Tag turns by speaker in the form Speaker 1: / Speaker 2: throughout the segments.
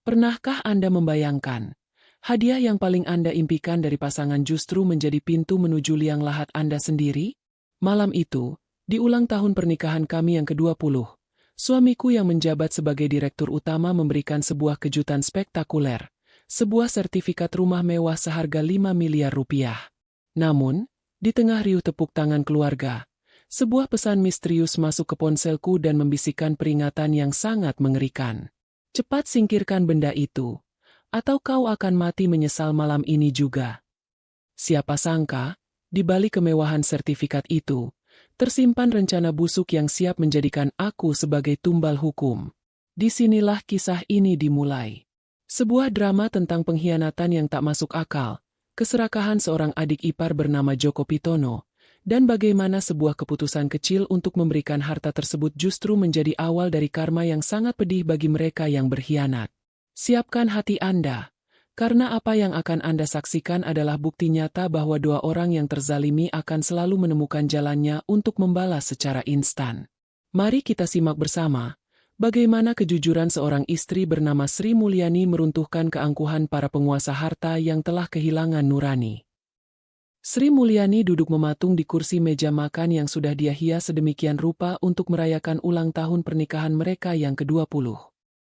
Speaker 1: Pernahkah Anda membayangkan, hadiah yang paling Anda impikan dari pasangan justru menjadi pintu menuju liang lahat Anda sendiri? Malam itu, di ulang tahun pernikahan kami yang ke-20, suamiku yang menjabat sebagai direktur utama memberikan sebuah kejutan spektakuler, sebuah sertifikat rumah mewah seharga 5 miliar rupiah. Namun, di tengah riuh tepuk tangan keluarga, sebuah pesan misterius masuk ke ponselku dan membisikkan peringatan yang sangat mengerikan. Cepat singkirkan benda itu, atau kau akan mati menyesal malam ini juga. Siapa sangka, di balik kemewahan sertifikat itu, tersimpan rencana busuk yang siap menjadikan aku sebagai tumbal hukum. Disinilah kisah ini dimulai. Sebuah drama tentang pengkhianatan yang tak masuk akal, keserakahan seorang adik ipar bernama Joko Pitono, dan bagaimana sebuah keputusan kecil untuk memberikan harta tersebut justru menjadi awal dari karma yang sangat pedih bagi mereka yang berkhianat. Siapkan hati Anda, karena apa yang akan Anda saksikan adalah bukti nyata bahwa dua orang yang terzalimi akan selalu menemukan jalannya untuk membalas secara instan. Mari kita simak bersama, bagaimana kejujuran seorang istri bernama Sri Mulyani meruntuhkan keangkuhan para penguasa harta yang telah kehilangan nurani. Sri Mulyani duduk mematung di kursi meja makan yang sudah dia hias sedemikian rupa untuk merayakan ulang tahun pernikahan mereka yang ke-20.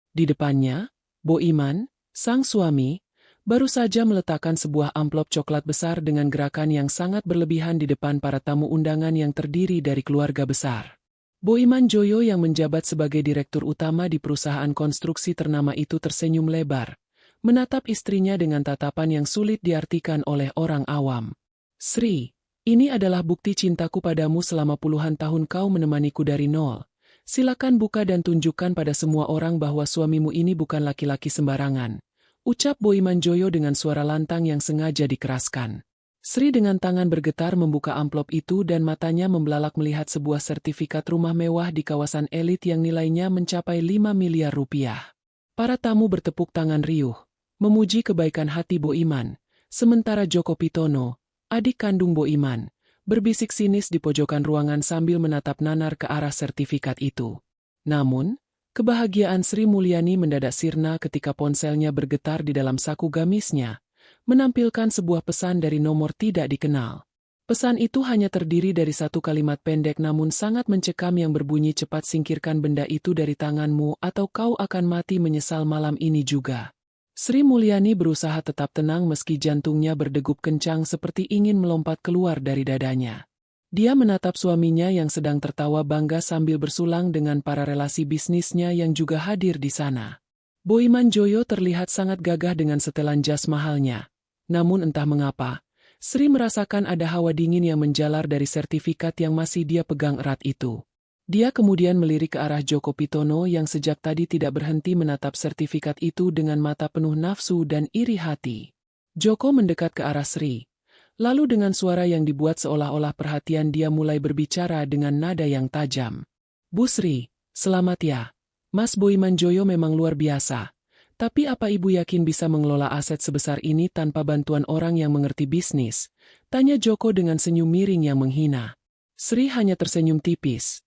Speaker 1: Di depannya, Bo Iman, sang suami, baru saja meletakkan sebuah amplop coklat besar dengan gerakan yang sangat berlebihan di depan para tamu undangan yang terdiri dari keluarga besar. Bo Iman Joyo yang menjabat sebagai direktur utama di perusahaan konstruksi ternama itu tersenyum lebar, menatap istrinya dengan tatapan yang sulit diartikan oleh orang awam. Sri, ini adalah bukti cintaku padamu selama puluhan tahun kau menemaniku dari nol. Silakan buka dan tunjukkan pada semua orang bahwa suamimu ini bukan laki-laki sembarangan, ucap Bo Iman Joyo dengan suara lantang yang sengaja dikeraskan. Sri dengan tangan bergetar membuka amplop itu dan matanya membelalak melihat sebuah sertifikat rumah mewah di kawasan elit yang nilainya mencapai 5 miliar rupiah. Para tamu bertepuk tangan riuh, memuji kebaikan hati Bo Iman, sementara Joko Pitono, adik kandung Bo Iman, berbisik sinis di pojokan ruangan sambil menatap nanar ke arah sertifikat itu. Namun, kebahagiaan Sri Mulyani mendadak sirna ketika ponselnya bergetar di dalam saku gamisnya, menampilkan sebuah pesan dari nomor tidak dikenal. Pesan itu hanya terdiri dari satu kalimat pendek namun sangat mencekam yang berbunyi cepat singkirkan benda itu dari tanganmu atau kau akan mati menyesal malam ini juga. Sri Mulyani berusaha tetap tenang meski jantungnya berdegup kencang seperti ingin melompat keluar dari dadanya. Dia menatap suaminya yang sedang tertawa bangga sambil bersulang dengan para relasi bisnisnya yang juga hadir di sana. Bo Iman Joyo terlihat sangat gagah dengan setelan jas mahalnya. Namun entah mengapa, Sri merasakan ada hawa dingin yang menjalar dari sertifikat yang masih dia pegang erat itu. Dia kemudian melirik ke arah Joko Pitono yang sejak tadi tidak berhenti menatap sertifikat itu dengan mata penuh nafsu dan iri hati. Joko mendekat ke arah Sri. Lalu dengan suara yang dibuat seolah-olah perhatian dia mulai berbicara dengan nada yang tajam. Bu Sri, selamat ya. Mas Bo Iman Joyo memang luar biasa. Tapi apa ibu yakin bisa mengelola aset sebesar ini tanpa bantuan orang yang mengerti bisnis? Tanya Joko dengan senyum miring yang menghina. Sri hanya tersenyum tipis.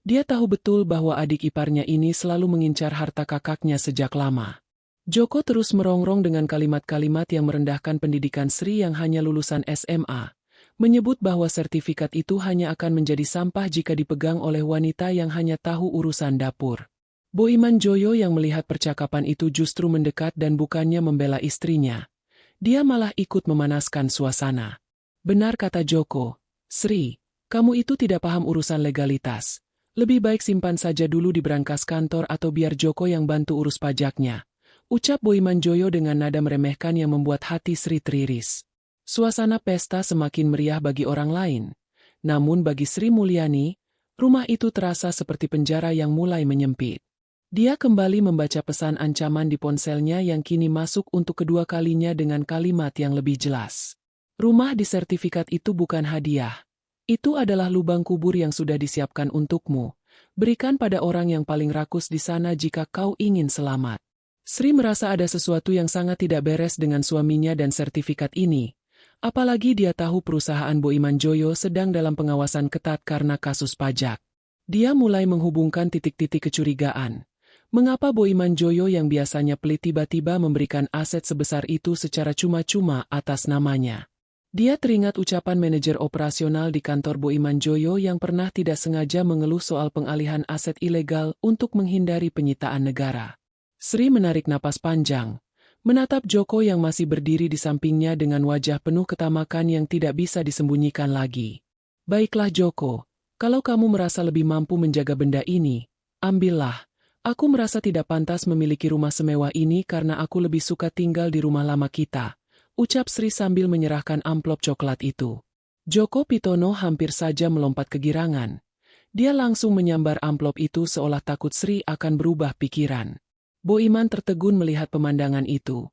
Speaker 1: Dia tahu betul bahwa adik iparnya ini selalu mengincar harta kakaknya sejak lama. Joko terus merongrong dengan kalimat-kalimat yang merendahkan pendidikan Sri yang hanya lulusan SMA, menyebut bahwa sertifikat itu hanya akan menjadi sampah jika dipegang oleh wanita yang hanya tahu urusan dapur. Bo Iman Joyo yang melihat percakapan itu justru mendekat dan bukannya membela istrinya. Dia malah ikut memanaskan suasana. Benar kata Joko, Sri, kamu itu tidak paham urusan legalitas. Lebih baik simpan saja dulu di brankas kantor atau biar Joko yang bantu urus pajaknya. Ucap Bo Iman Joyo dengan nada meremehkan yang membuat hati Sri teriris. Suasana pesta semakin meriah bagi orang lain. Namun bagi Sri Mulyani, rumah itu terasa seperti penjara yang mulai menyempit. Dia kembali membaca pesan ancaman di ponselnya yang kini masuk untuk kedua kalinya dengan kalimat yang lebih jelas. Rumah di sertifikat itu bukan hadiah. Itu adalah lubang kubur yang sudah disiapkan untukmu. Berikan pada orang yang paling rakus di sana jika kau ingin selamat. Sri merasa ada sesuatu yang sangat tidak beres dengan suaminya dan sertifikat ini. Apalagi dia tahu perusahaan Bo Iman Joyo sedang dalam pengawasan ketat karena kasus pajak. Dia mulai menghubungkan titik-titik kecurigaan. Mengapa Boiman Joyo yang biasanya pelit tiba-tiba memberikan aset sebesar itu secara cuma-cuma atas namanya? Dia teringat ucapan manajer operasional di kantor Boiman Joyo yang pernah tidak sengaja mengeluh soal pengalihan aset ilegal untuk menghindari penyitaan negara. Sri menarik napas panjang, menatap Joko yang masih berdiri di sampingnya dengan wajah penuh ketamakan yang tidak bisa disembunyikan lagi. Baiklah Joko, kalau kamu merasa lebih mampu menjaga benda ini, ambillah. Aku merasa tidak pantas memiliki rumah semewah ini karena aku lebih suka tinggal di rumah lama kita, ucap Sri sambil menyerahkan amplop coklat itu. Joko Pitono hampir saja melompat kegirangan. Dia langsung menyambar amplop itu seolah takut Sri akan berubah pikiran. Boiman tertegun melihat pemandangan itu.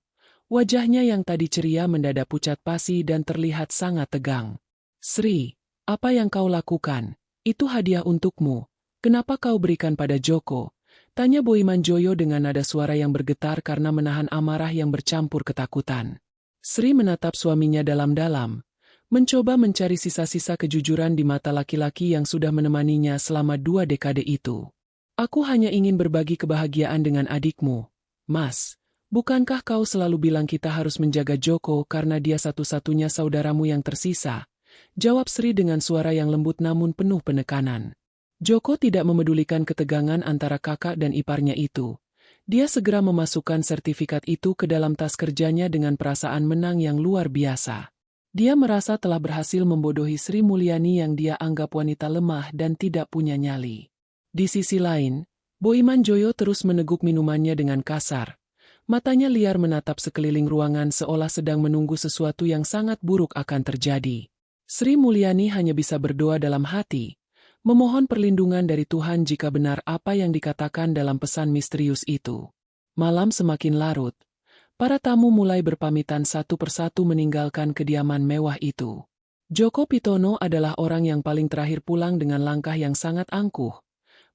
Speaker 1: Wajahnya yang tadi ceria mendadak pucat pasi dan terlihat sangat tegang. Sri, apa yang kau lakukan? Itu hadiah untukmu. Kenapa kau berikan pada Joko? Tanya Boiman Joyo dengan nada suara yang bergetar karena menahan amarah yang bercampur ketakutan. Sri menatap suaminya dalam-dalam, mencoba mencari sisa-sisa kejujuran di mata laki-laki yang sudah menemaninya selama 2 dekade itu. Aku hanya ingin berbagi kebahagiaan dengan adikmu. Mas, bukankah kau selalu bilang kita harus menjaga Joko karena dia satu-satunya saudaramu yang tersisa? Jawab Sri dengan suara yang lembut namun penuh penekanan. Joko tidak memedulikan ketegangan antara kakak dan iparnya itu. Dia segera memasukkan sertifikat itu ke dalam tas kerjanya dengan perasaan menang yang luar biasa. Dia merasa telah berhasil membodohi Sri Mulyani yang dia anggap wanita lemah dan tidak punya nyali. Di sisi lain, Boiman Joyo terus meneguk minumannya dengan kasar. Matanya liar menatap sekeliling ruangan seolah sedang menunggu sesuatu yang sangat buruk akan terjadi. Sri Mulyani hanya bisa berdoa dalam hati, memohon perlindungan dari Tuhan jika benar apa yang dikatakan dalam pesan misterius itu. Malam semakin larut. Para tamu mulai berpamitan satu persatu meninggalkan kediaman mewah itu. Joko Pitono adalah orang yang paling terakhir pulang dengan langkah yang sangat angkuh.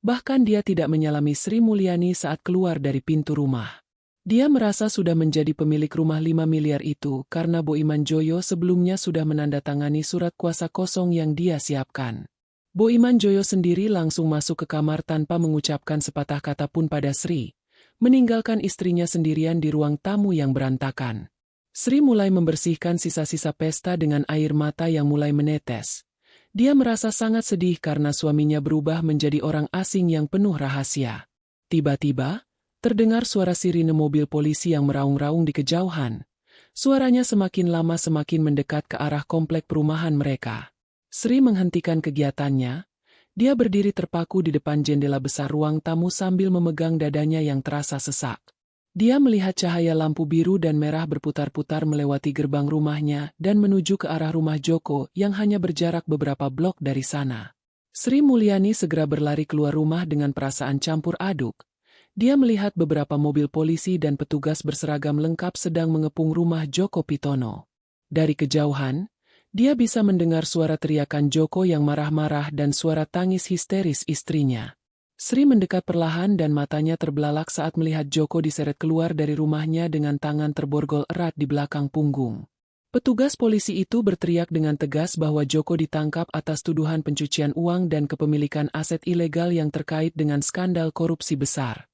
Speaker 1: Bahkan dia tidak menyalami Sri Mulyani saat keluar dari pintu rumah. Dia merasa sudah menjadi pemilik rumah 5 miliar itu karena Boiman Joyo sebelumnya sudah menandatangani surat kuasa kosong yang dia siapkan. Boiman Joyo sendiri langsung masuk ke kamar tanpa mengucapkan sepatah kata pun pada Sri, meninggalkan istrinya sendirian di ruang tamu yang berantakan. Sri mulai membersihkan sisa-sisa pesta dengan air mata yang mulai menetes. Dia merasa sangat sedih karena suaminya berubah menjadi orang asing yang penuh rahasia. Tiba-tiba, terdengar suara sirine mobil polisi yang meraung-raung di kejauhan. Suaranya semakin lama semakin mendekat ke arah komplek perumahan mereka. Sri menghentikan kegiatannya. Dia berdiri terpaku di depan jendela besar ruang tamu sambil memegang dadanya yang terasa sesak. Dia melihat cahaya lampu biru dan merah berputar-putar melewati gerbang rumahnya dan menuju ke arah rumah Joko yang hanya berjarak beberapa blok dari sana. Sri Mulyani segera berlari keluar rumah dengan perasaan campur aduk. Dia melihat beberapa mobil polisi dan petugas berseragam lengkap sedang mengepung rumah Joko Pitono. Dari kejauhan, dia bisa mendengar suara teriakan Joko yang marah-marah dan suara tangis histeris istrinya. Sri mendekat perlahan dan matanya terbelalak saat melihat Joko diseret keluar dari rumahnya dengan tangan terborgol erat di belakang punggung. Petugas polisi itu berteriak dengan tegas bahwa Joko ditangkap atas tuduhan pencucian uang dan kepemilikan aset ilegal yang terkait dengan skandal korupsi besar.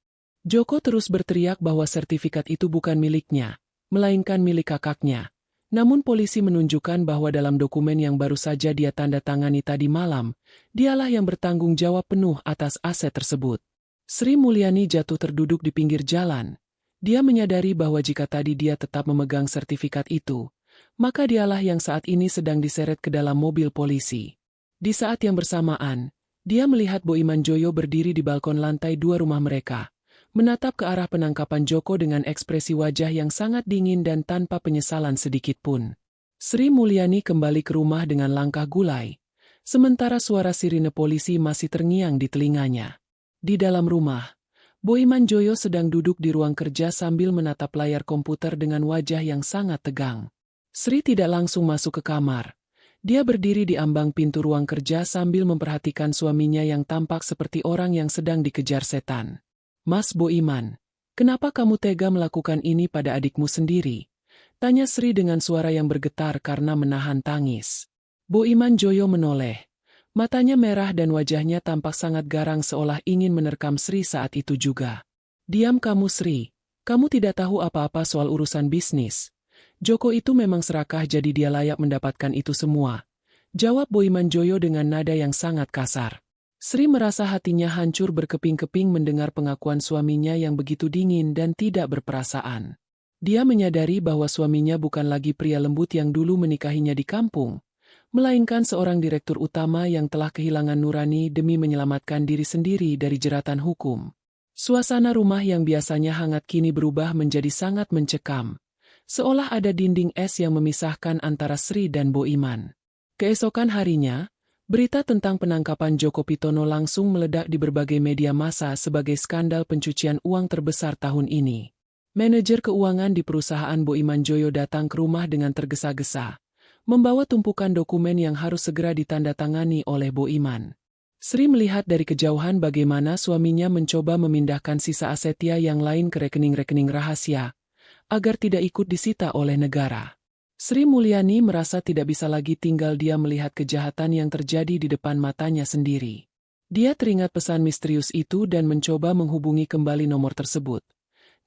Speaker 1: Joko terus berteriak bahwa sertifikat itu bukan miliknya, melainkan milik kakaknya. Namun polisi menunjukkan bahwa dalam dokumen yang baru saja dia tanda tangani tadi malam, dialah yang bertanggung jawab penuh atas aset tersebut. Sri Mulyani jatuh terduduk di pinggir jalan. Dia menyadari bahwa jika tadi dia tetap memegang sertifikat itu, maka dialah yang saat ini sedang diseret ke dalam mobil polisi. Di saat yang bersamaan, dia melihat Boiman Joyo berdiri di balkon lantai 2 rumah mereka, menatap ke arah penangkapan Joko dengan ekspresi wajah yang sangat dingin dan tanpa penyesalan sedikit pun. Sri Mulyani kembali ke rumah dengan langkah gulai, sementara suara sirine polisi masih terngiang di telinganya. Di dalam rumah, Boiman Joyo sedang duduk di ruang kerja sambil menatap layar komputer dengan wajah yang sangat tegang. Sri tidak langsung masuk ke kamar. Dia berdiri di ambang pintu ruang kerja sambil memperhatikan suaminya yang tampak seperti orang yang sedang dikejar setan. Mas Boiman, kenapa kamu tega melakukan ini pada adikmu sendiri? Tanya Sri dengan suara yang bergetar karena menahan tangis. Boiman Joyo menoleh. Matanya merah dan wajahnya tampak sangat garang seolah ingin menerkam Sri saat itu juga. Diam kamu Sri, kamu tidak tahu apa-apa soal urusan bisnis. Joko itu memang serakah jadi dia layak mendapatkan itu semua. Jawab Boiman Joyo dengan nada yang sangat kasar. Sri merasa hatinya hancur berkeping-keping mendengar pengakuan suaminya yang begitu dingin dan tidak berperasaan. Dia menyadari bahwa suaminya bukan lagi pria lembut yang dulu menikahinya di kampung, melainkan seorang direktur utama yang telah kehilangan nurani demi menyelamatkan diri sendiri dari jeratan hukum. Suasana rumah yang biasanya hangat kini berubah menjadi sangat mencekam, seolah ada dinding es yang memisahkan antara Sri dan Boiman. Keesokan harinya, berita tentang penangkapan Joko Pitono langsung meledak di berbagai media massa sebagai skandal pencucian uang terbesar tahun ini. Manajer keuangan di perusahaan Boiman Joyo datang ke rumah dengan tergesa-gesa, membawa tumpukan dokumen yang harus segera ditandatangani oleh Boiman. Sri melihat dari kejauhan bagaimana suaminya mencoba memindahkan sisa asetnya yang lain ke rekening-rekening rahasia, agar tidak ikut disita oleh negara. Sri Mulyani merasa tidak bisa lagi tinggal dia melihat kejahatan yang terjadi di depan matanya sendiri. Dia teringat pesan misterius itu dan mencoba menghubungi kembali nomor tersebut.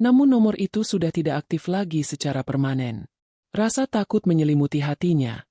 Speaker 1: Namun nomor itu sudah tidak aktif lagi secara permanen. Rasa takut menyelimuti hatinya.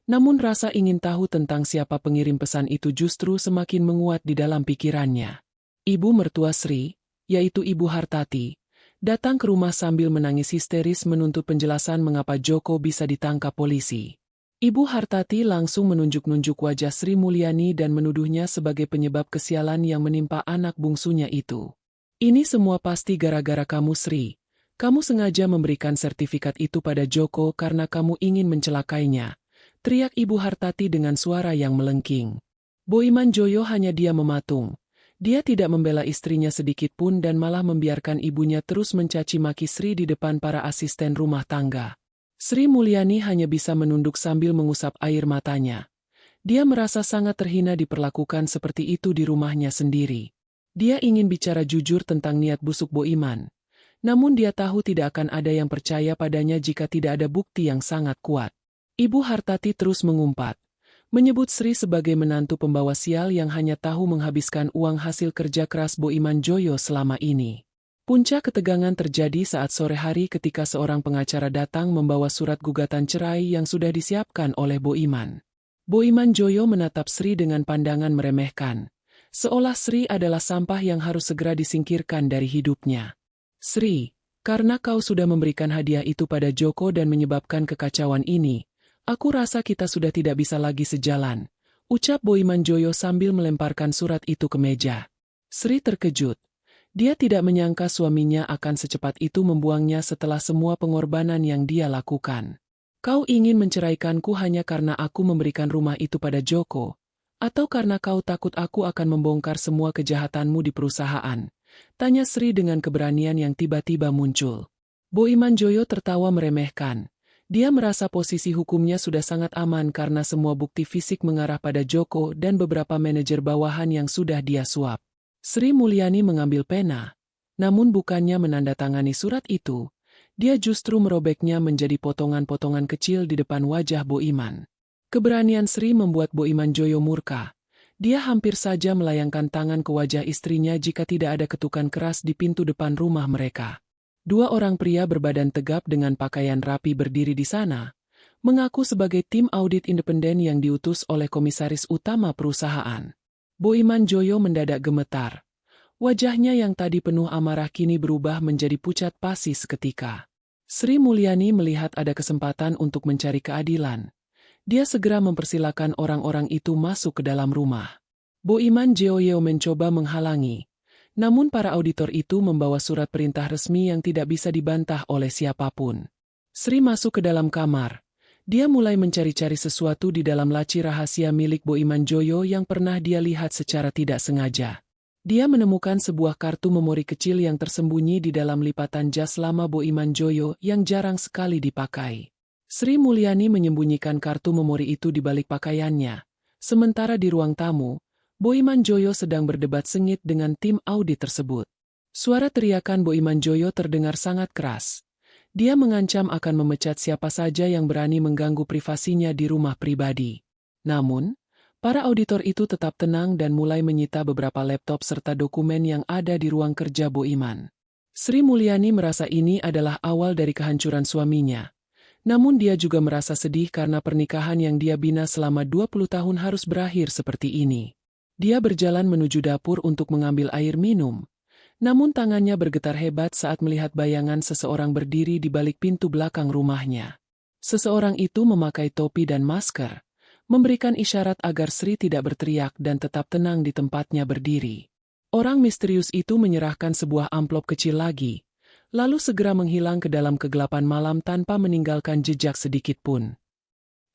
Speaker 1: Namun rasa ingin tahu tentang siapa pengirim pesan itu justru semakin menguat di dalam pikirannya. Ibu mertua Sri, yaitu Ibu Hartati, datang ke rumah sambil menangis histeris menuntut penjelasan mengapa Joko bisa ditangkap polisi. Ibu Hartati langsung menunjuk-nunjuk wajah Sri Mulyani dan menuduhnya sebagai penyebab kesialan yang menimpa anak bungsunya itu. Ini semua pasti gara-gara kamu Sri. Kamu sengaja memberikan sertifikat itu pada Joko karena kamu ingin mencelakainya. Teriak Ibu Hartati dengan suara yang melengking. Boiman Joyo hanya diam mematung. Dia tidak membela istrinya sedikit pun dan malah membiarkan ibunya terus mencaci maki Sri di depan para asisten rumah tangga. Sri Mulyani hanya bisa menunduk sambil mengusap air matanya. Dia merasa sangat terhina diperlakukan seperti itu di rumahnya sendiri. Dia ingin bicara jujur tentang niat busuk Boiman. Namun dia tahu tidak akan ada yang percaya padanya jika tidak ada bukti yang sangat kuat. Ibu Hartati terus mengumpat, menyebut Sri sebagai menantu pembawa sial yang hanya tahu menghabiskan uang hasil kerja keras Boiman Joyo selama ini. Puncak ketegangan terjadi saat sore hari ketika seorang pengacara datang membawa surat gugatan cerai yang sudah disiapkan oleh Boiman. Boiman Joyo menatap Sri dengan pandangan meremehkan, seolah Sri adalah sampah yang harus segera disingkirkan dari hidupnya. Sri, karena kau sudah memberikan hadiah itu pada Joko dan menyebabkan kekacauan ini, aku rasa kita sudah tidak bisa lagi sejalan, ucap Boiman Joyo sambil melemparkan surat itu ke meja. Sri terkejut. Dia tidak menyangka suaminya akan secepat itu membuangnya setelah semua pengorbanan yang dia lakukan. Kau ingin menceraikanku hanya karena aku memberikan rumah itu pada Joko, atau karena kau takut aku akan membongkar semua kejahatanmu di perusahaan? Tanya Sri dengan keberanian yang tiba-tiba muncul. Boiman Joyo tertawa meremehkan. Dia merasa posisi hukumnya sudah sangat aman karena semua bukti fisik mengarah pada Joko dan beberapa manajer bawahan yang sudah dia suap. Sri Mulyani mengambil pena, namun bukannya menandatangani surat itu, dia justru merobeknya menjadi potongan-potongan kecil di depan wajah Boiman. Keberanian Sri membuat Boiman Joyo murka. Dia hampir saja melayangkan tangan ke wajah istrinya jika tidak ada ketukan keras di pintu depan rumah mereka. Dua orang pria berbadan tegap dengan pakaian rapi berdiri di sana, mengaku sebagai tim audit independen yang diutus oleh komisaris utama perusahaan. Boiman Joyo mendadak gemetar. Wajahnya yang tadi penuh amarah kini berubah menjadi pucat pasi seketika. Sri Mulyani melihat ada kesempatan untuk mencari keadilan. Dia segera mempersilakan orang-orang itu masuk ke dalam rumah. Boiman Joyo mencoba menghalangi. Namun para auditor itu membawa surat perintah resmi yang tidak bisa dibantah oleh siapapun. Sri masuk ke dalam kamar. Dia mulai mencari-cari sesuatu di dalam laci rahasia milik Boiman Joyo yang pernah dia lihat secara tidak sengaja. Dia menemukan sebuah kartu memori kecil yang tersembunyi di dalam lipatan jas lama Boiman Joyo yang jarang sekali dipakai. Sri Mulyani menyembunyikan kartu memori itu di balik pakaiannya. Sementara di ruang tamu, Boiman Joyo sedang berdebat sengit dengan tim audit tersebut. Suara teriakan Boiman Joyo terdengar sangat keras. Dia mengancam akan memecat siapa saja yang berani mengganggu privasinya di rumah pribadi. Namun, para auditor itu tetap tenang dan mulai menyita beberapa laptop serta dokumen yang ada di ruang kerja Boiman. Sri Mulyani merasa ini adalah awal dari kehancuran suaminya. Namun dia juga merasa sedih karena pernikahan yang dia bina selama 20 tahun harus berakhir seperti ini. Dia berjalan menuju dapur untuk mengambil air minum. Namun tangannya bergetar hebat saat melihat bayangan seseorang berdiri di balik pintu belakang rumahnya. Seseorang itu memakai topi dan masker, memberikan isyarat agar Sri tidak berteriak dan tetap tenang di tempatnya berdiri. Orang misterius itu menyerahkan sebuah amplop kecil lagi, lalu segera menghilang ke dalam kegelapan malam tanpa meninggalkan jejak sedikit pun.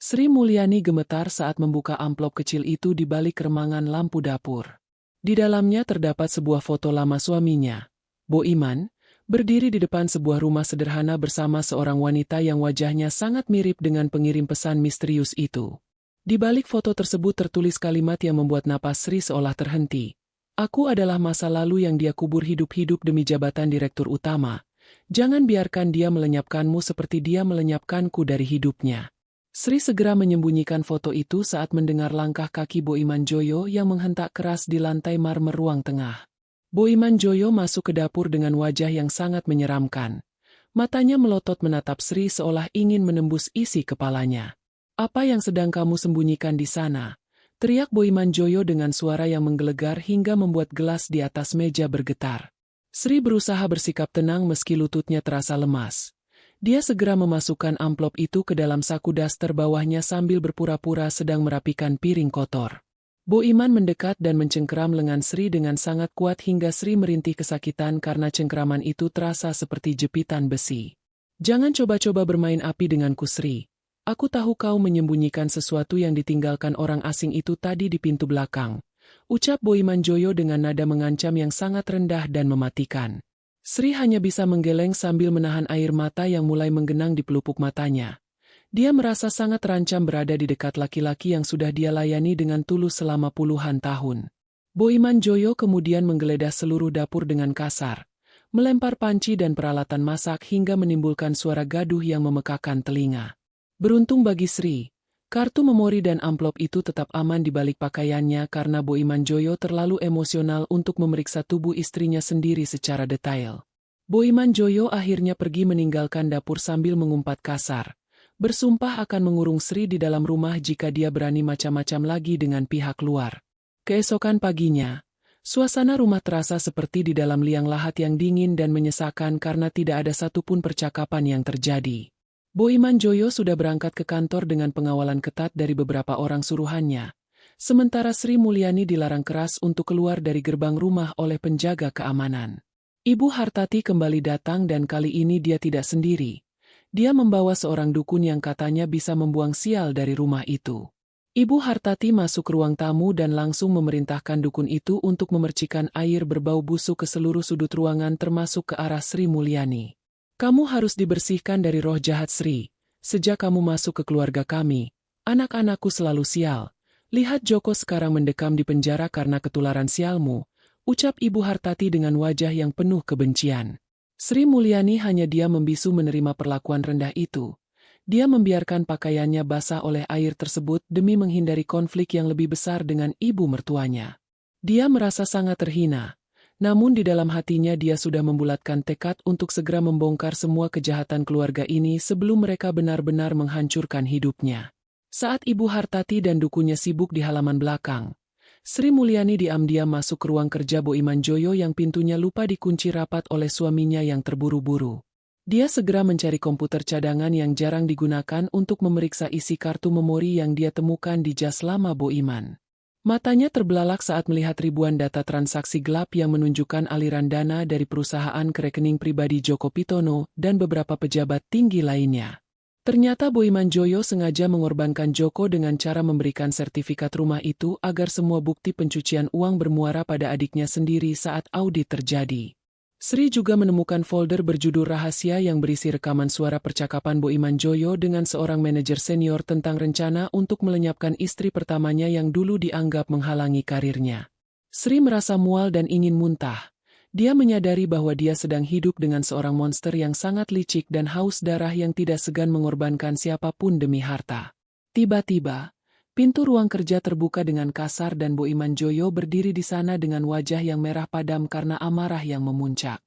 Speaker 1: Sri Mulyani gemetar saat membuka amplop kecil itu di balik remangan lampu dapur. Di dalamnya terdapat sebuah foto lama suaminya, Bo Iman, berdiri di depan sebuah rumah sederhana bersama seorang wanita yang wajahnya sangat mirip dengan pengirim pesan misterius itu. Di balik foto tersebut tertulis kalimat yang membuat napas Sri seolah terhenti. Aku adalah masa lalu yang dia kubur hidup-hidup demi jabatan direktur utama. Jangan biarkan dia melenyapkanmu seperti dia melenyapkanku dari hidupnya. Sri segera menyembunyikan foto itu saat mendengar langkah kaki Bo Iman Joyo yang menghentak keras di lantai marmer ruang tengah. Bo Iman Joyo masuk ke dapur dengan wajah yang sangat menyeramkan. Matanya melotot menatap Sri seolah ingin menembus isi kepalanya. Apa yang sedang kamu sembunyikan di sana? Teriak Bo Iman Joyo dengan suara yang menggelegar hingga membuat gelas di atas meja bergetar. Sri berusaha bersikap tenang meski lututnya terasa lemas. Dia segera memasukkan amplop itu ke dalam saku daster bawahnya sambil berpura-pura sedang merapikan piring kotor. Bo Iman mendekat dan mencengkeram lengan Sri dengan sangat kuat hingga Sri merintih kesakitan karena cengkeraman itu terasa seperti jepitan besi. Jangan coba-coba bermain api denganku Sri. Aku tahu kau menyembunyikan sesuatu yang ditinggalkan orang asing itu tadi di pintu belakang. Ucap Bo Iman Joyo dengan nada mengancam yang sangat rendah dan mematikan. Sri hanya bisa menggeleng sambil menahan air mata yang mulai menggenang di pelupuk matanya. Dia merasa sangat terancam berada di dekat laki-laki yang sudah dia layani dengan tulus selama puluhan tahun. Bo Iman Joyo kemudian menggeledah seluruh dapur dengan kasar, melempar panci dan peralatan masak hingga menimbulkan suara gaduh yang memekakan telinga. Beruntung bagi Sri, kartu memori dan amplop itu tetap aman di balik pakaiannya karena Bo Iman Joyo terlalu emosional untuk memeriksa tubuh istrinya sendiri secara detail. Bo Iman Joyo akhirnya pergi meninggalkan dapur sambil mengumpat kasar, bersumpah akan mengurung Sri di dalam rumah jika dia berani macam-macam lagi dengan pihak luar. Keesokan paginya, suasana rumah terasa seperti di dalam liang lahat yang dingin dan menyesakan karena tidak ada satupun percakapan yang terjadi. Bo Iman Joyo sudah berangkat ke kantor dengan pengawalan ketat dari beberapa orang suruhannya, sementara Sri Mulyani dilarang keras untuk keluar dari gerbang rumah oleh penjaga keamanan. Ibu Hartati kembali datang dan kali ini dia tidak sendiri. Dia membawa seorang dukun yang katanya bisa membuang sial dari rumah itu. Ibu Hartati masuk ke ruang tamu dan langsung memerintahkan dukun itu untuk memercikan air berbau busuk ke seluruh sudut ruangan termasuk ke arah Sri Mulyani. Kamu harus dibersihkan dari roh jahat Sri. Sejak kamu masuk ke keluarga kami, anak-anakku selalu sial. Lihat Joko sekarang mendekam di penjara karena ketularan sialmu, ucap Ibu Hartati dengan wajah yang penuh kebencian. Sri Mulyani hanya diam membisu menerima perlakuan rendah itu. Dia membiarkan pakaiannya basah oleh air tersebut demi menghindari konflik yang lebih besar dengan ibu mertuanya. Dia merasa sangat terhina. Namun di dalam hatinya dia sudah membulatkan tekad untuk segera membongkar semua kejahatan keluarga ini sebelum mereka benar-benar menghancurkan hidupnya. Saat Ibu Hartati dan dukunya sibuk di halaman belakang, Sri Mulyani diam-diam masuk ke ruang kerja Bo Iman Joyo yang pintunya lupa dikunci rapat oleh suaminya yang terburu-buru. Dia segera mencari komputer cadangan yang jarang digunakan untuk memeriksa isi kartu memori yang dia temukan di jas lama Bo Iman. Matanya terbelalak saat melihat ribuan data transaksi gelap yang menunjukkan aliran dana dari perusahaan ke rekening pribadi Joko Pitono dan beberapa pejabat tinggi lainnya. Ternyata Bo Iman Joyo sengaja mengorbankan Joko dengan cara memberikan sertifikat rumah itu agar semua bukti pencucian uang bermuara pada adiknya sendiri saat audit terjadi. Sri juga menemukan folder berjudul rahasia yang berisi rekaman suara percakapan Bo Iman Joyo dengan seorang manajer senior tentang rencana untuk melenyapkan istri pertamanya yang dulu dianggap menghalangi karirnya. Sri merasa mual dan ingin muntah. Dia menyadari bahwa dia sedang hidup dengan seorang monster yang sangat licik dan haus darah yang tidak segan mengorbankan siapapun demi harta. Tiba-tiba, pintu ruang kerja terbuka dengan kasar dan Bo Iman Joyo berdiri di sana dengan wajah yang merah padam karena amarah yang memuncak.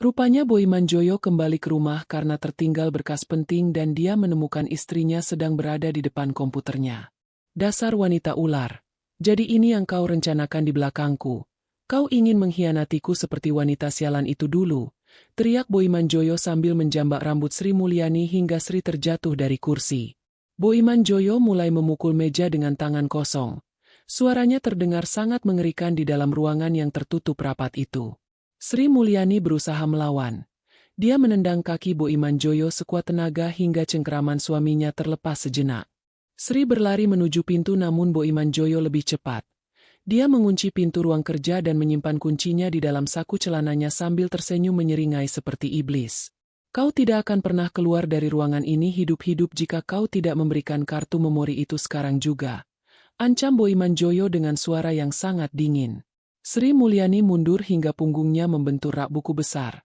Speaker 1: Rupanya Boy Manjoyo kembali ke rumah karena tertinggal berkas penting dan dia menemukan istrinya sedang berada di depan komputernya. Dasar wanita ular. Jadi ini yang kau rencanakan di belakangku. Kau ingin mengkhianatiku seperti wanita sialan itu dulu, teriak Boy Manjoyo sambil menjambak rambut Sri Mulyani hingga Sri terjatuh dari kursi. Boy Manjoyo mulai memukul meja dengan tangan kosong. Suaranya terdengar sangat mengerikan di dalam ruangan yang tertutup rapat itu. Sri Mulyani berusaha melawan. Dia menendang kaki Boy Manjoyo sekuat tenaga hingga cengkeraman suaminya terlepas sejenak. Sri berlari menuju pintu namun Boy Manjoyo lebih cepat. Dia mengunci pintu ruang kerja dan menyimpan kuncinya di dalam saku celananya sambil tersenyum menyeringai seperti iblis. Kau tidak akan pernah keluar dari ruangan ini hidup-hidup jika kau tidak memberikan kartu memori itu sekarang juga. Ancam Boy Manjoyo dengan suara yang sangat dingin. Sri Mulyani mundur hingga punggungnya membentur rak buku besar.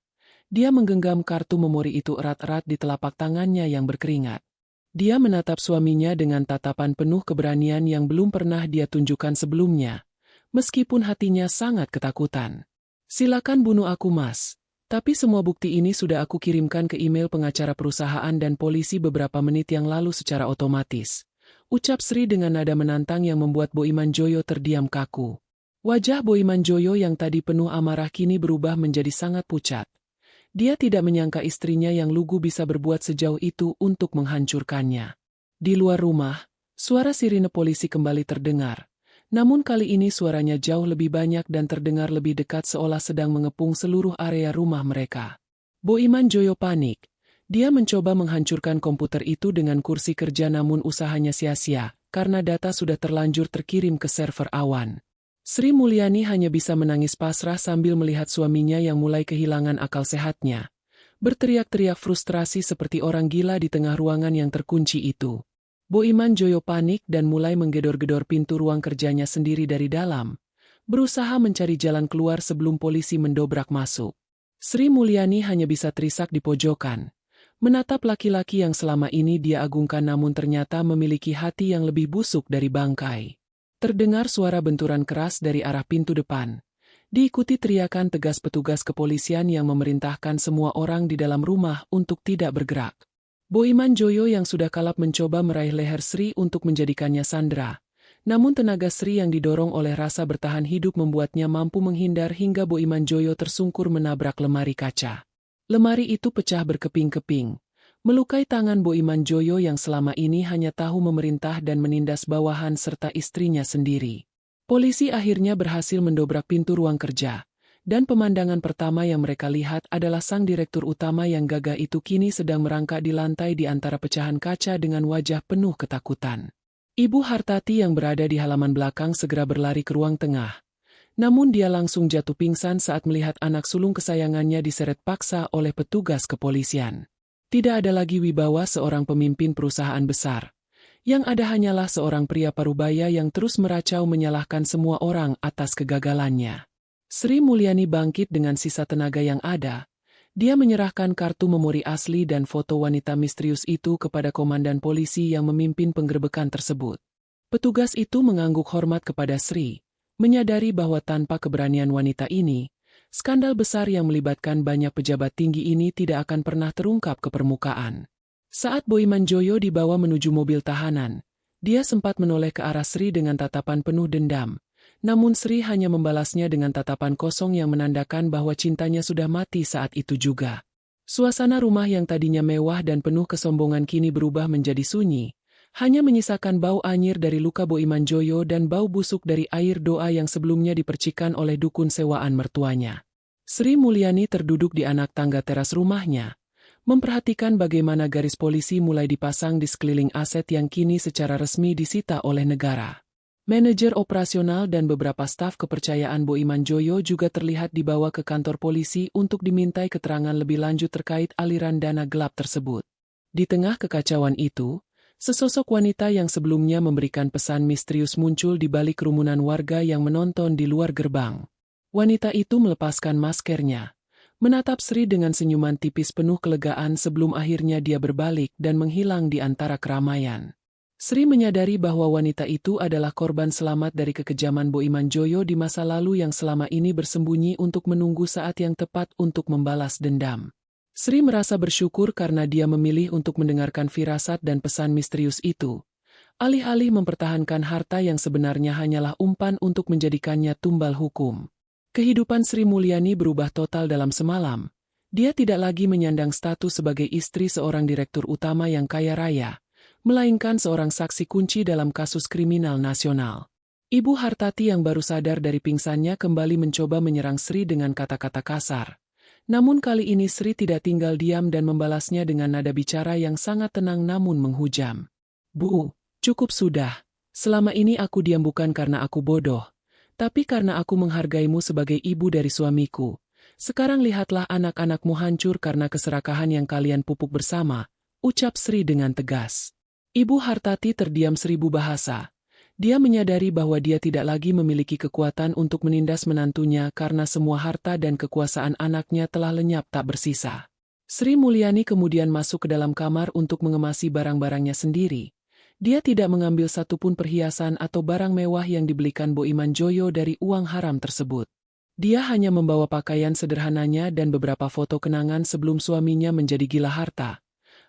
Speaker 1: Dia menggenggam kartu memori itu erat-erat di telapak tangannya yang berkeringat. Dia menatap suaminya dengan tatapan penuh keberanian yang belum pernah dia tunjukkan sebelumnya. Meskipun hatinya sangat ketakutan. Silakan bunuh aku, Mas. Tapi semua bukti ini sudah aku kirimkan ke email pengacara perusahaan dan polisi beberapa menit yang lalu secara otomatis. Ucap Sri dengan nada menantang yang membuat Boy Manjoyo terdiam kaku. Wajah Boy Manjoyo yang tadi penuh amarah kini berubah menjadi sangat pucat. Dia tidak menyangka istrinya yang lugu bisa berbuat sejauh itu untuk menghancurkannya. Di luar rumah, suara sirine polisi kembali terdengar. Namun kali ini suaranya jauh lebih banyak dan terdengar lebih dekat seolah sedang mengepung seluruh area rumah mereka. Boy Manjoyo panik. Dia mencoba menghancurkan komputer itu dengan kursi kerja namun usahanya sia-sia, karena data sudah terlanjur terkirim ke server awan. Sri Mulyani hanya bisa menangis pasrah sambil melihat suaminya yang mulai kehilangan akal sehatnya. Berteriak-teriak frustrasi seperti orang gila di tengah ruangan yang terkunci itu. Boy Manjoyo panik dan mulai menggedor-gedor pintu ruang kerjanya sendiri dari dalam, berusaha mencari jalan keluar sebelum polisi mendobrak masuk. Sri Mulyani hanya bisa terisak di pojokan, menatap laki-laki yang selama ini dia agungkan namun ternyata memiliki hati yang lebih busuk dari bangkai. Terdengar suara benturan keras dari arah pintu depan, diikuti teriakan tegas petugas kepolisian yang memerintahkan semua orang di dalam rumah untuk tidak bergerak. Boy Manjoyo yang sudah kalap mencoba meraih leher Sri untuk menjadikannya sandera. Namun tenaga Sri yang didorong oleh rasa bertahan hidup membuatnya mampu menghindar hingga Boy Manjoyo tersungkur menabrak lemari kaca. Lemari itu pecah berkeping-keping, melukai tangan Boy Manjoyo yang selama ini hanya tahu memerintah dan menindas bawahan serta istrinya sendiri. Polisi akhirnya berhasil mendobrak pintu ruang kerja. Dan pemandangan pertama yang mereka lihat adalah sang direktur utama yang gagah itu kini sedang merangkak di lantai di antara pecahan kaca dengan wajah penuh ketakutan. Ibu Hartati yang berada di halaman belakang segera berlari ke ruang tengah. Namun dia langsung jatuh pingsan saat melihat anak sulung kesayangannya diseret paksa oleh petugas kepolisian. Tidak ada lagi wibawa seorang pemimpin perusahaan besar. Yang ada hanyalah seorang pria parubaya yang terus meracau menyalahkan semua orang atas kegagalannya. Sri Mulyani bangkit dengan sisa tenaga yang ada. Dia menyerahkan kartu memori asli dan foto wanita misterius itu kepada komandan polisi yang memimpin penggerebekan tersebut. Petugas itu mengangguk hormat kepada Sri, menyadari bahwa tanpa keberanian wanita ini, skandal besar yang melibatkan banyak pejabat tinggi ini tidak akan pernah terungkap ke permukaan. Saat Boy Manjoyo dibawa menuju mobil tahanan, dia sempat menoleh ke arah Sri dengan tatapan penuh dendam. Namun Sri hanya membalasnya dengan tatapan kosong yang menandakan bahwa cintanya sudah mati saat itu juga. Suasana rumah yang tadinya mewah dan penuh kesombongan kini berubah menjadi sunyi. Hanya menyisakan bau anyir dari luka Boy Manjoyo dan bau busuk dari air doa yang sebelumnya dipercikan oleh dukun sewaan mertuanya. Sri Mulyani terduduk di anak tangga teras rumahnya, memperhatikan bagaimana garis polisi mulai dipasang di sekeliling aset yang kini secara resmi disita oleh negara. Manajer operasional dan beberapa staf kepercayaan Boy Manjoyo juga terlihat dibawa ke kantor polisi untuk dimintai keterangan lebih lanjut terkait aliran dana gelap tersebut. Di tengah kekacauan itu, sesosok wanita yang sebelumnya memberikan pesan misterius muncul di balik kerumunan warga yang menonton di luar gerbang. Wanita itu melepaskan maskernya, menatap Sri dengan senyuman tipis penuh kelegaan sebelum akhirnya dia berbalik dan menghilang di antara keramaian. Sri menyadari bahwa wanita itu adalah korban selamat dari kekejaman Boiman Joyo di masa lalu yang selama ini bersembunyi untuk menunggu saat yang tepat untuk membalas dendam. Sri merasa bersyukur karena dia memilih untuk mendengarkan firasat dan pesan misterius itu, alih-alih mempertahankan harta yang sebenarnya hanyalah umpan untuk menjadikannya tumbal hukum. Kehidupan Sri Mulyani berubah total dalam semalam. Dia tidak lagi menyandang status sebagai istri seorang direktur utama yang kaya raya, melainkan seorang saksi kunci dalam kasus kriminal nasional. Ibu Hartati yang baru sadar dari pingsannya kembali mencoba menyerang Sri dengan kata-kata kasar. Namun kali ini Sri tidak tinggal diam dan membalasnya dengan nada bicara yang sangat tenang namun menghujam. "Bu, cukup sudah. Selama ini aku diam bukan karena aku bodoh, tapi karena aku menghargaimu sebagai ibu dari suamiku. Sekarang lihatlah anak-anakmu hancur karena keserakahan yang kalian pupuk bersama," ucap Sri dengan tegas. Ibu Hartati terdiam 1000 bahasa. Dia menyadari bahwa dia tidak lagi memiliki kekuatan untuk menindas menantunya karena semua harta dan kekuasaan anaknya telah lenyap tak bersisa. Sri Mulyani kemudian masuk ke dalam kamar untuk mengemasi barang-barangnya sendiri. Dia tidak mengambil satupun perhiasan atau barang mewah yang dibelikan Boiman Joyo dari uang haram tersebut. Dia hanya membawa pakaian sederhananya dan beberapa foto kenangan sebelum suaminya menjadi gila harta,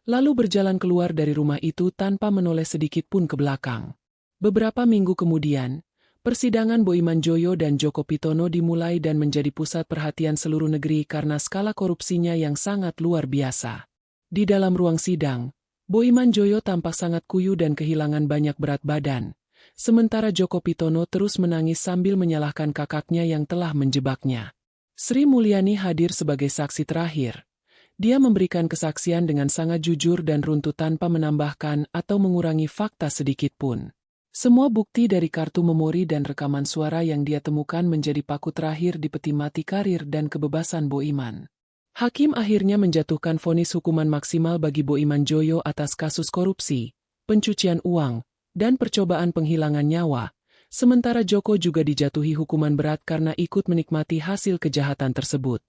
Speaker 1: lalu berjalan keluar dari rumah itu tanpa menoleh sedikit pun ke belakang. Beberapa minggu kemudian, persidangan Boiman Joyo dan Joko Pitono dimulai dan menjadi pusat perhatian seluruh negeri karena skala korupsinya yang sangat luar biasa. Di dalam ruang sidang, Boiman Joyo tampak sangat kuyu dan kehilangan banyak berat badan, sementara Joko Pitono terus menangis sambil menyalahkan kakaknya yang telah menjebaknya. Sri Mulyani hadir sebagai saksi terakhir. Dia memberikan kesaksian dengan sangat jujur dan runtuh tanpa menambahkan atau mengurangi fakta sedikit pun. Semua bukti dari kartu memori dan rekaman suara yang dia temukan menjadi paku terakhir di peti mati karir dan kebebasan Boiman. Hakim akhirnya menjatuhkan vonis hukuman maksimal bagi Boiman Joyo atas kasus korupsi, pencucian uang, dan percobaan penghilangan nyawa, sementara Joko juga dijatuhi hukuman berat karena ikut menikmati hasil kejahatan tersebut.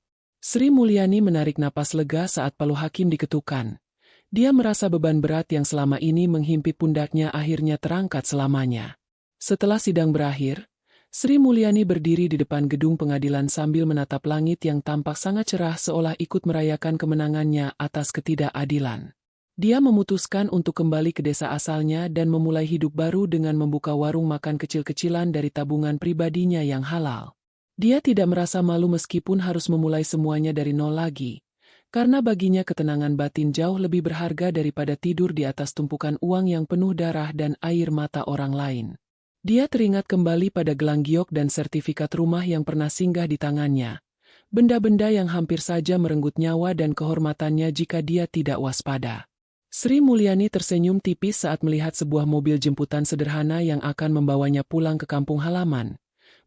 Speaker 1: Sri Mulyani menarik napas lega saat palu hakim diketukkan. Dia merasa beban berat yang selama ini menghimpit pundaknya akhirnya terangkat selamanya. Setelah sidang berakhir, Sri Mulyani berdiri di depan gedung pengadilan sambil menatap langit yang tampak sangat cerah seolah ikut merayakan kemenangannya atas ketidakadilan. Dia memutuskan untuk kembali ke desa asalnya dan memulai hidup baru dengan membuka warung makan kecil-kecilan dari tabungan pribadinya yang halal. Dia tidak merasa malu meskipun harus memulai semuanya dari nol lagi, karena baginya ketenangan batin jauh lebih berharga daripada tidur di atas tumpukan uang yang penuh darah dan air mata orang lain. Dia teringat kembali pada gelang giok dan sertifikat rumah yang pernah singgah di tangannya, benda-benda yang hampir saja merenggut nyawa dan kehormatannya jika dia tidak waspada. Sri Mulyani tersenyum tipis saat melihat sebuah mobil jemputan sederhana yang akan membawanya pulang ke kampung halaman,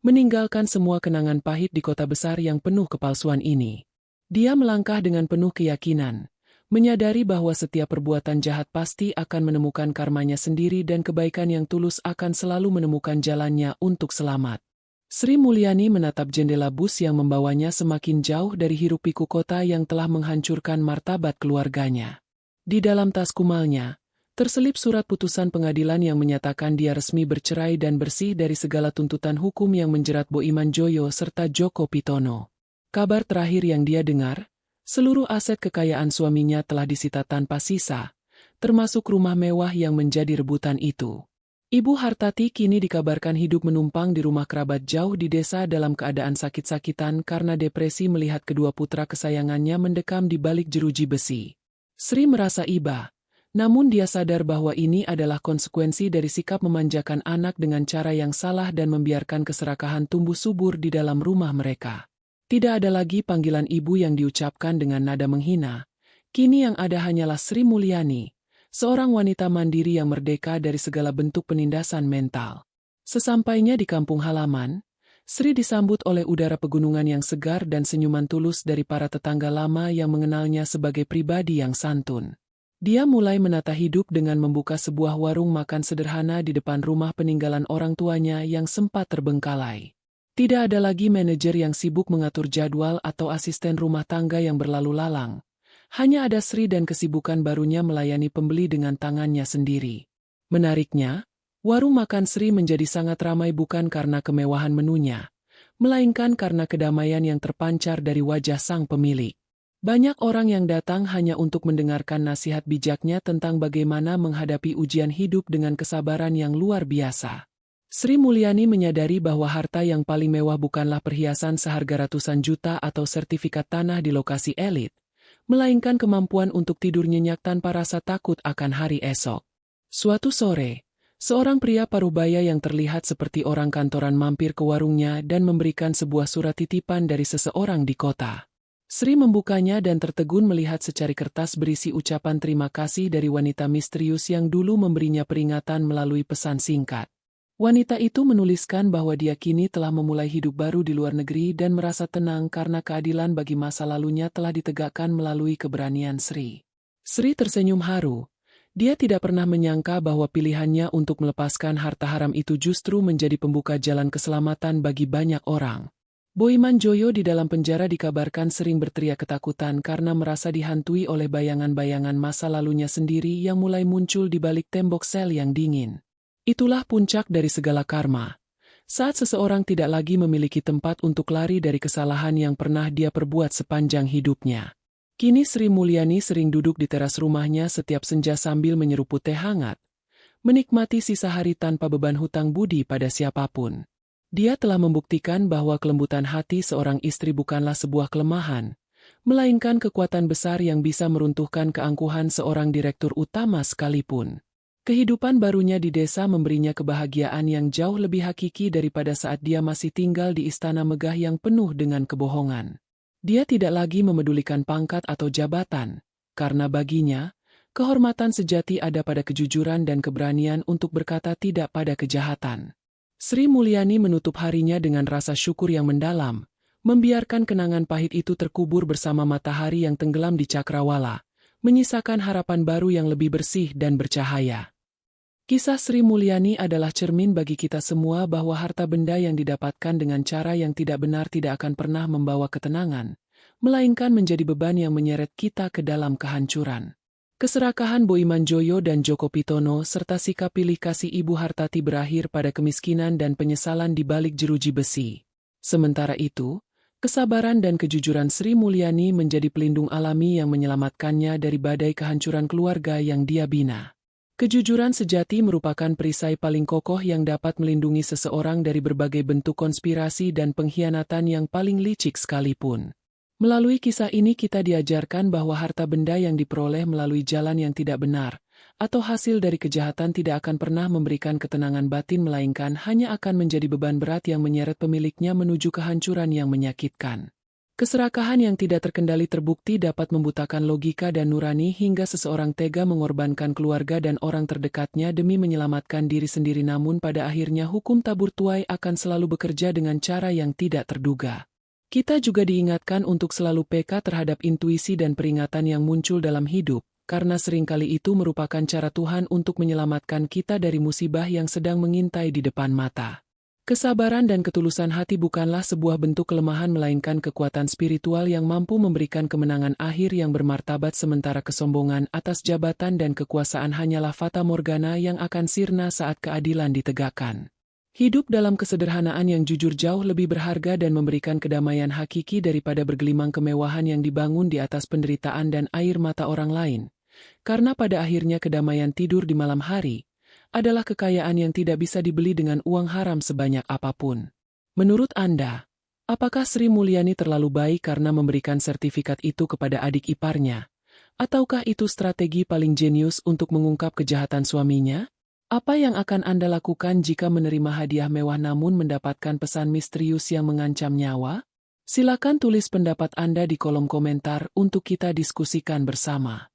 Speaker 1: meninggalkan semua kenangan pahit di kota besar yang penuh kepalsuan ini. Dia melangkah dengan penuh keyakinan, menyadari bahwa setiap perbuatan jahat pasti akan menemukan karmanya sendiri dan kebaikan yang tulus akan selalu menemukan jalannya untuk selamat. Sri Mulyani menatap jendela bus yang membawanya semakin jauh dari hiruk-pikuk kota yang telah menghancurkan martabat keluarganya. Di dalam tas kumalnya, terselip surat putusan pengadilan yang menyatakan dia resmi bercerai dan bersih dari segala tuntutan hukum yang menjerat Boiman Joyo serta Joko Pitono. Kabar terakhir yang dia dengar, seluruh aset kekayaan suaminya telah disita tanpa sisa, termasuk rumah mewah yang menjadi rebutan itu. Ibu Hartati kini dikabarkan hidup menumpang di rumah kerabat jauh di desa dalam keadaan sakit-sakitan karena depresi melihat kedua putra kesayangannya mendekam di balik jeruji besi. Sri merasa iba. Namun dia sadar bahwa ini adalah konsekuensi dari sikap memanjakan anak dengan cara yang salah dan membiarkan keserakahan tumbuh subur di dalam rumah mereka. Tidak ada lagi panggilan ibu yang diucapkan dengan nada menghina. Kini yang ada hanyalah Sri Mulyani, seorang wanita mandiri yang merdeka dari segala bentuk penindasan mental. Sesampainya di kampung halaman, Sri disambut oleh udara pegunungan yang segar dan senyuman tulus dari para tetangga lama yang mengenalnya sebagai pribadi yang santun. Dia mulai menata hidup dengan membuka sebuah warung makan sederhana di depan rumah peninggalan orang tuanya yang sempat terbengkalai. Tidak ada lagi manajer yang sibuk mengatur jadwal atau asisten rumah tangga yang berlalu lalang. Hanya ada Sri dan kesibukan barunya melayani pembeli dengan tangannya sendiri. Menariknya, warung makan Sri menjadi sangat ramai bukan karena kemewahan menunya, melainkan karena kedamaian yang terpancar dari wajah sang pemilik. Banyak orang yang datang hanya untuk mendengarkan nasihat bijaknya tentang bagaimana menghadapi ujian hidup dengan kesabaran yang luar biasa. Sri Mulyani menyadari bahwa harta yang paling mewah bukanlah perhiasan seharga ratusan juta atau sertifikat tanah di lokasi elit, melainkan kemampuan untuk tidur nyenyak tanpa rasa takut akan hari esok. Suatu sore, seorang pria parubaya yang terlihat seperti orang kantoran mampir ke warungnya dan memberikan sebuah surat titipan dari seseorang di kota. Sri membukanya dan tertegun melihat secari kertas berisi ucapan terima kasih dari wanita misterius yang dulu memberinya peringatan melalui pesan singkat. Wanita itu menuliskan bahwa dia kini telah memulai hidup baru di luar negeri dan merasa tenang karena keadilan bagi masa lalunya telah ditegakkan melalui keberanian Sri. Sri tersenyum haru. Dia tidak pernah menyangka bahwa pilihannya untuk melepaskan harta haram itu justru menjadi pembuka jalan keselamatan bagi banyak orang. Boiman Joyo di dalam penjara dikabarkan sering berteriak ketakutan karena merasa dihantui oleh bayangan-bayangan masa lalunya sendiri yang mulai muncul di balik tembok sel yang dingin. Itulah puncak dari segala karma. Saat seseorang tidak lagi memiliki tempat untuk lari dari kesalahan yang pernah dia perbuat sepanjang hidupnya. Kini Sri Mulyani sering duduk di teras rumahnya setiap senja sambil menyeruput teh hangat, menikmati sisa hari tanpa beban hutang budi pada siapapun. Dia telah membuktikan bahwa kelembutan hati seorang istri bukanlah sebuah kelemahan, melainkan kekuatan besar yang bisa meruntuhkan keangkuhan seorang direktur utama sekalipun. Kehidupan barunya di desa memberinya kebahagiaan yang jauh lebih hakiki daripada saat dia masih tinggal di istana megah yang penuh dengan kebohongan. Dia tidak lagi memedulikan pangkat atau jabatan, karena baginya, kehormatan sejati ada pada kejujuran dan keberanian untuk berkata tidak pada kejahatan. Sri Mulyani menutup harinya dengan rasa syukur yang mendalam, membiarkan kenangan pahit itu terkubur bersama matahari yang tenggelam di cakrawala, menyisakan harapan baru yang lebih bersih dan bercahaya. Kisah Sri Mulyani adalah cermin bagi kita semua bahwa harta benda yang didapatkan dengan cara yang tidak benar tidak akan pernah membawa ketenangan, melainkan menjadi beban yang menyeret kita ke dalam kehancuran. Keserakahan Boiman Joyo dan Joko Pitono serta sikap pilih kasih Ibu Hartati berakhir pada kemiskinan dan penyesalan di balik jeruji besi. Sementara itu, kesabaran dan kejujuran Sri Mulyani menjadi pelindung alami yang menyelamatkannya dari badai kehancuran keluarga yang dia bina. Kejujuran sejati merupakan perisai paling kokoh yang dapat melindungi seseorang dari berbagai bentuk konspirasi dan pengkhianatan yang paling licik sekalipun. Melalui kisah ini kita diajarkan bahwa harta benda yang diperoleh melalui jalan yang tidak benar, atau hasil dari kejahatan tidak akan pernah memberikan ketenangan batin melainkan hanya akan menjadi beban berat yang menyeret pemiliknya menuju kehancuran yang menyakitkan. Keserakahan yang tidak terkendali terbukti dapat membutakan logika dan nurani hingga seseorang tega mengorbankan keluarga dan orang terdekatnya demi menyelamatkan diri sendiri, namun pada akhirnya hukum tabur tuai akan selalu bekerja dengan cara yang tidak terduga. Kita juga diingatkan untuk selalu peka terhadap intuisi dan peringatan yang muncul dalam hidup, karena seringkali itu merupakan cara Tuhan untuk menyelamatkan kita dari musibah yang sedang mengintai di depan mata. Kesabaran dan ketulusan hati bukanlah sebuah bentuk kelemahan melainkan kekuatan spiritual yang mampu memberikan kemenangan akhir yang bermartabat, sementara kesombongan atas jabatan dan kekuasaan hanyalah fata morgana yang akan sirna saat keadilan ditegakkan. Hidup dalam kesederhanaan yang jujur jauh lebih berharga dan memberikan kedamaian hakiki daripada bergelimang kemewahan yang dibangun di atas penderitaan dan air mata orang lain. Karena pada akhirnya kedamaian tidur di malam hari adalah kekayaan yang tidak bisa dibeli dengan uang haram sebanyak apapun. Menurut Anda, apakah Sri Mulyani terlalu baik karena memberikan sertifikat itu kepada adik iparnya? Ataukah itu strategi paling jenius untuk mengungkap kejahatan suaminya? Apa yang akan Anda lakukan jika menerima hadiah mewah namun mendapatkan pesan misterius yang mengancam nyawa? Silakan tulis pendapat Anda di kolom komentar untuk kita diskusikan bersama.